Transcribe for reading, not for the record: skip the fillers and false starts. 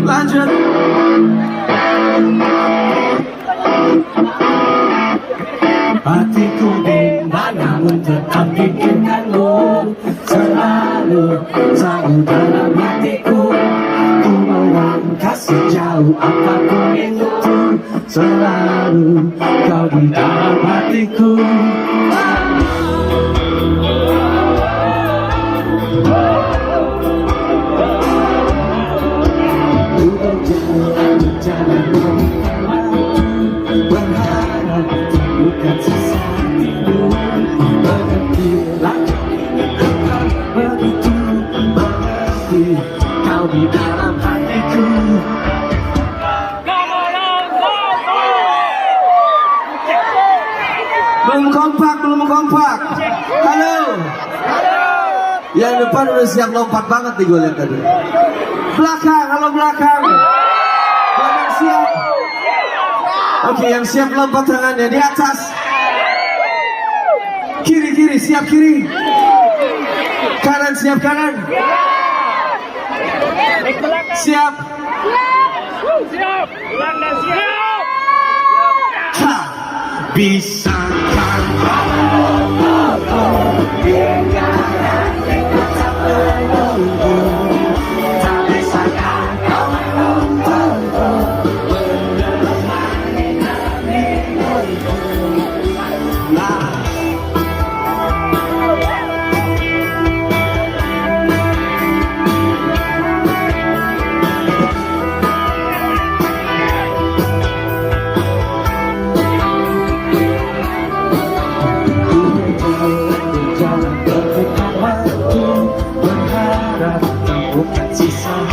Lanjut. Hatiku di manamu tetap pikirkanmu, selalu dalam hatiku. Ku mohon kasih jauh apapun itu, selalu kau di dalam hatiku. Berharap bukan sesuatu, mengertilah begitu mengerti kau di dalam hatiku. Belum kompak. Halo. Yang depan udah siap lompat banget nih gue lihat tadi. Belakang, halo belakang. Belakang siap. Oke, yang siap lompat tangannya di atas. Kiri siap kiri. Kanan siap kanan. Siap. Ha, bisakah berharap bukan sisa